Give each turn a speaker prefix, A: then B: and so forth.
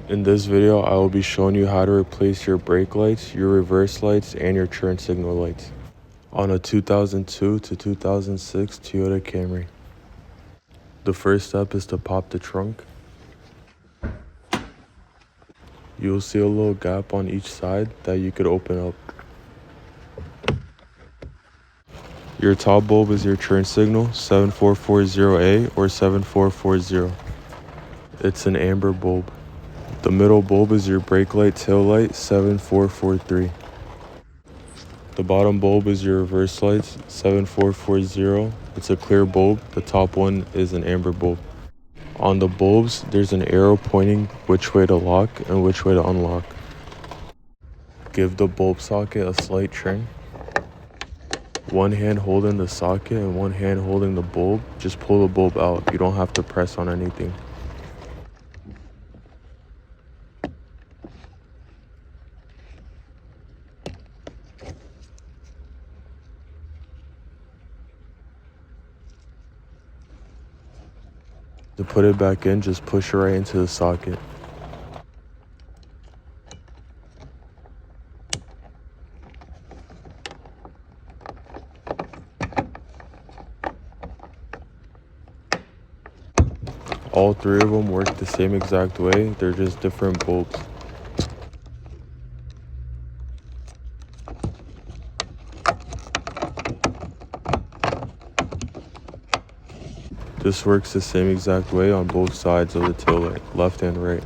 A: In this video, I will be showing you how to replace your brake lights, your reverse lights, and your turn signal lights on a 2002 to 2006 Toyota Camry. The first step is to pop the trunk. You'll see a little gap on each side that you could open up. Your top bulb is your turn signal, 7440A or 7440. It's an amber bulb. The middle bulb is your brake light tail light, 7443. The bottom bulb is your reverse lights, 7440. It's a clear bulb. The top one is an amber bulb. On the bulbs, there's an arrow pointing which way to lock and which way to unlock. Give the bulb socket a slight turn. One hand holding the socket and one hand holding the bulb. Just pull the bulb out. You don't have to press on anything. To put it back in, just push it right into the socket. All three of them work the same exact way, they're just different bulbs. This works the same exact way on both sides of the tail light, left and right.